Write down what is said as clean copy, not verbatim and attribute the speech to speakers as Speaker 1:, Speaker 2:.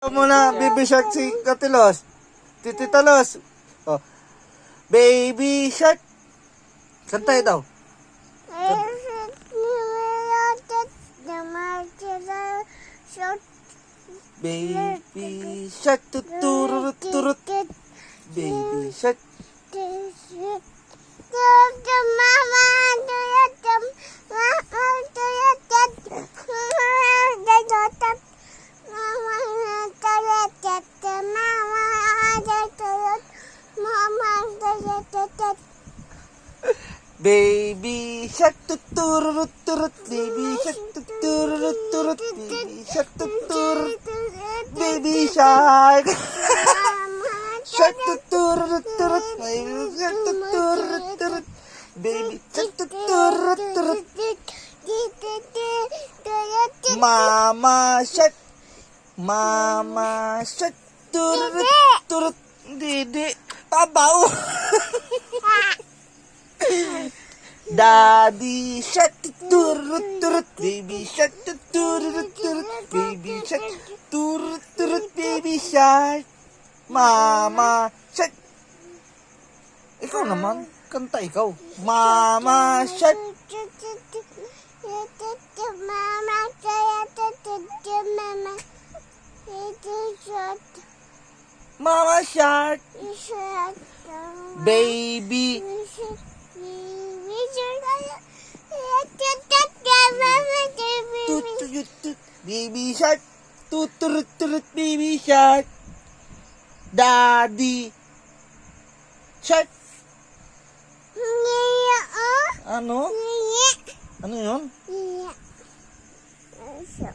Speaker 1: Muna, baby shark si Katilos. Tititalos. Oh. Baby shark. Kantay daw. Baby shark. Tuturut turut. Baby shark. Baby shark tuturut turut, baby shark tuturut turut, baby shark tuturut, baby shark. Shark tuturut turut, baby shark tuturut turut, baby shark tuturut turut. Mama shark, mama shark turut turut, didi, tabau. Daddy shark turut turut, baby shark turut turut, baby shark turut turut, baby shark. Mama shark. Ikaw naman, kanta ikaw. Mama shark. Mama shark. Baby. Baby shark, tuturut turut, baby shark. Daddy shark. Ano? Ano yun?
Speaker 2: Pusa.